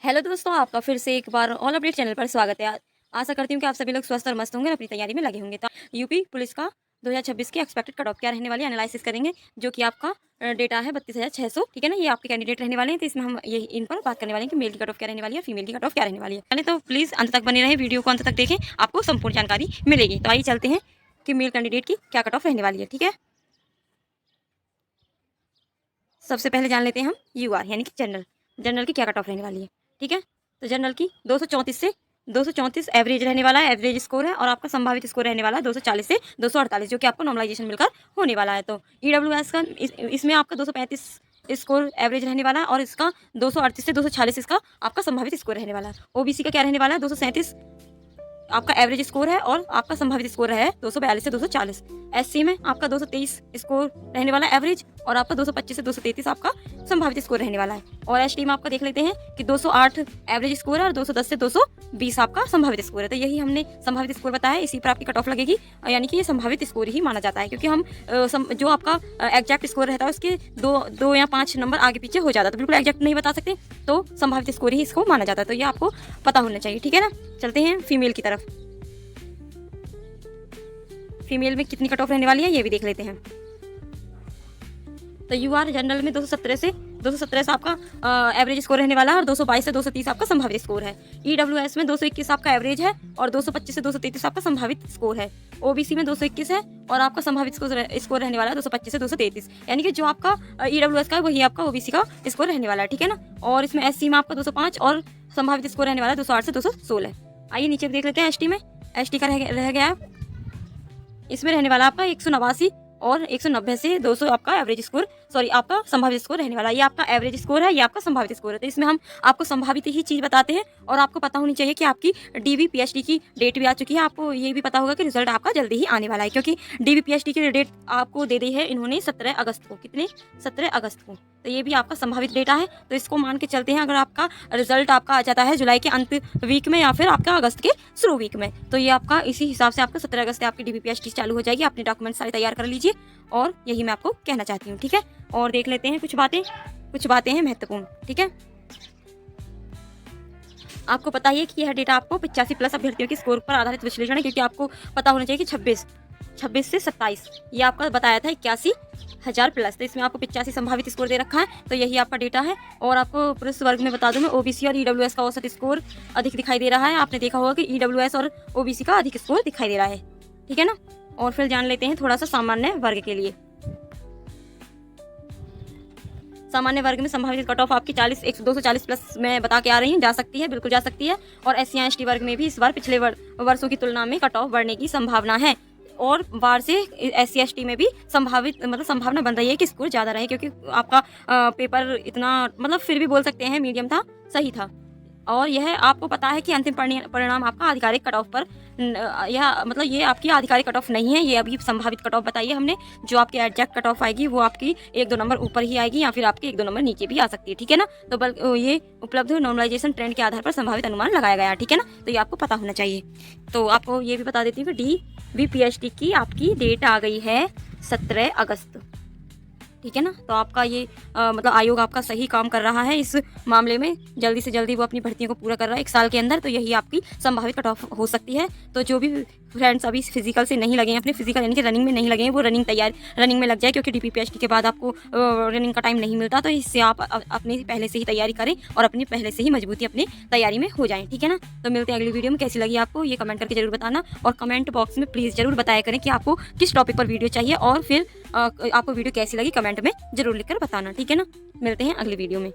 Hello दोस्तों, आपका फिर से एक बार ऑल अपडेट चैनल पर स्वागत है। आशा करती हूँ कि आप सभी लोग स्वस्थ और मस्त होंगे और अपनी तैयारी में लगे होंगे। तो यूपी पुलिस का 2026 की एक्सपेक्टेड कट ऑफ क्या रहने वाली है एनालिसिस करेंगे, जो कि आपका डेटा है 32,600। ठीक है ना, ये आपके कैंडिडेट रहने वाले हैं। तो इसमें हम ये इन पर बात करने वाले हैं कि मेल की कट ऑफ क्या रहने वाली है, फीमेल की कट ऑफ क्या रहने वाली है। पहले तो प्लीज़ अंत तक बने रहे, वीडियो को अंत तक देखें, आपको संपूर्ण जानकारी मिलेगी। तो आइए चलते हैं कि मेल कैंडिडेट की क्या कट ऑफ रहने वाली है। ठीक है, सबसे पहले जान लेते हैं हम यूआर यानी कि जनरल। जनरल की क्या कट ऑफ रहने वाली है। ठीक है, तो जनरल की 234 से 234 एवरेज रहने वाला है, एवरेज स्कोर है। और आपका संभावित स्कोर रहने वाला है 240 से 248, जो कि आपको नॉर्मलाइजेशन मिलकर होने वाला है। तो ईडब्ल्यूएस का इसमें आपका 235 स्कोर एवरेज रहने वाला है, और इसका 238 से 246 इसका आपका संभावित स्कोर रहने वाला है। ओबीसी का क्या रहने वाला है, 237 आपका एवरेज स्कोर है, और आपका संभावित स्कोर है 242 से 240। एससी में आपका 223 स्कोर रहने वाला है एवरेज, और आपका 225 से 233 आपका संभावित स्कोर रहने वाला है। और एसटी में आपका देख लेते हैं कि 208 एवरेज स्कोर है, और 210 से 220 आपका संभावित स्कोर है। तो यही हमने संभावित स्कोर बताया, इसी पर आपकी कट ऑफ लगेगी। यानी कि ये संभावित स्कोर ही माना जाता है, क्योंकि हम जो आपका एग्जैक्ट स्कोर रहता है उसके दो या 5 नंबर आगे पीछे हो जाता है, तो बिल्कुल एग्जैक्ट नहीं बता सकते, तो संभावित स्कोर ही इसको माना जाता है। तो ये आपको पता होना चाहिए। ठीक है ना, चलते हैं फीमेल की तरफ। फीमेल में कितनी कट ऑफ रहने वाली है ये भी देख लेते हैं। तो यूआर जनरल में 217 से आपका एवरेज स्कोर रहने वाला है, और 222 से 230 आपका संभावित स्कोर है। ईडब्ल्यूएस में 221 आपका एवरेज है, और 225 से 233 आपका संभावित स्कोर है। ओबीसी में 221 है, और आपका संभावित स्कोर रहने वाला है 225 से 233। यानी कि जो आपका ईडब्ल्यूएस का है वही आपका ओबीसी का स्कोर रहने वाला है। ठीक है ना, और इसमें एससी में आपका 205, और संभावित स्कोर रहने वाला है 208 से 216। आइए नीचे देख लेते हैं एसटी में। एसटी का रह गया है, इसमें रहने वाला आपका 189 और 190 से 200 आपका एवरेज स्कोर, सॉरी आपका संभावित स्कोर रहने वाला है। ये आपका एवरेज स्कोर है, ये आपका संभावित स्कोर है। तो इसमें हम आपको संभावित ही चीज़ बताते हैं, और आपको पता होनी चाहिए कि आपकी डीबी पीएचडी की डेट भी आ चुकी है। आपको ये भी पता होगा कि रिजल्ट आपका जल्दी ही आने वाला है, क्योंकि डीबी पीएचडी की डेट आपको दे दी है इन्होंने 17 अगस्त को। कितने, 17 अगस्त को। तो ये भी आपका संभावित डेटा है, तो इसको मान के चलते हैं। अगर आपका रिजल्ट आपका आ जाता है जुलाई के अंत वीक में, या फिर आपका अगस्त के शुरू वीक में, तो ये आपका इसी हिसाब से आपका 17 अगस्त से आपकी डीबी पीएचडी चालू हो जाएगी। अपने डॉक्यूमेंट सारे तैयार कर लीजिए, और यही मैं आपको कहना चाहती हूँ। ठीक है, और देख लेते हैं कुछ बातें हैं महत्वपूर्ण। ठीक है, आपको पता ही है कि यह डेटा आपको 85 प्लस अभ्यर्थियों के स्कोर पर आधारित विश्लेषण है, क्योंकि आपको पता होना चाहिए कि 26 से 27 ये आपका बताया था 81,000 प्लस। तो इसमें आपको 85 संभावित स्कोर दे रखा है, तो यही आपका डेटा है। और आपको पुरुष वर्ग में बता दूं मैं, ओबीसी और ईडब्ल्यूएस का औसत स्कोर अधिक दिखाई दे रहा है। आपने देखा होगा कि ईडब्ल्यूएस और ओबीसी का अधिक स्कोर दिखाई दे रहा है। ठीक है ना, और फिर जान लेते हैं थोड़ा सा सामान्य वर्ग के लिए। सामान्य वर्ग में संभावित कट ऑफ आपकी 240 प्लस में बता के आ रही है, जा सकती है, बिल्कुल जा सकती है। और एससी एसटी वर्ग में भी इस बार पिछले वर्षों की तुलना में कट ऑफ बढ़ने की संभावना है, और बार से एससी एसटी में भी संभावना बन रही है कि स्कोर ज़्यादा रहे, क्योंकि आपका पेपर इतना फिर भी बोल सकते हैं मीडियम था, सही था। और यह आपको पता है कि अंतिम परिणाम आपका आधिकारिक कट ऑफ पर ये आपकी आधिकारिक कट ऑफ नहीं है, ये अभी संभावित कट ऑफ बताइए हमने। जो आपकी एग्जैक्ट कट ऑफ आएगी वो आपकी 1-2 नंबर ऊपर ही आएगी, या फिर आपके 1-2 नंबर नीचे भी आ सकती है। ठीक है ना, तो ये उपलब्ध नॉर्मलाइजेशन ट्रेंड के आधार पर संभावित अनुमान लगाया गया है। ठीक है ना, तो ये आपको पता होना चाहिए। तो आपको ये भी बता देती हूँ कि DBPHD की आपकी डेट आ गई है 17 अगस्त। ठीक है ना, तो आपका ये आयोग आपका सही काम कर रहा है इस मामले में, जल्दी से जल्दी वो अपनी भर्तियों को पूरा कर रहा है 1 साल के अंदर। तो यही आपकी संभावित कट ऑफ हो सकती है। तो जो भी फ्रेंड्स अभी फिजिकल से नहीं लगे हैं, अपने फिजिकल यानी कि रनिंग में नहीं लगे हैं, वो रनिंग में लग जाए, क्योंकि DBPHD के बाद आपको रनिंग का टाइम नहीं मिलता। तो इससे आप अपनी पहले से ही तैयारी करें, और अपनी पहले से ही मजबूती अपनी तैयारी में हो जाएं। ठीक है ना, तो मिलते हैं अगली वीडियो में। कैसी लगी आपको ये कमेंट करके जरूर बताना, और कमेंट बॉक्स में प्लीज़ जरूर बताया करें कि आपको किस टॉपिक पर वीडियो चाहिए, और फिर आपको वीडियो कैसी लगी कमेंट में जरूर लिखकर बताना। ठीक है ना, मिलते हैं अगली वीडियो में।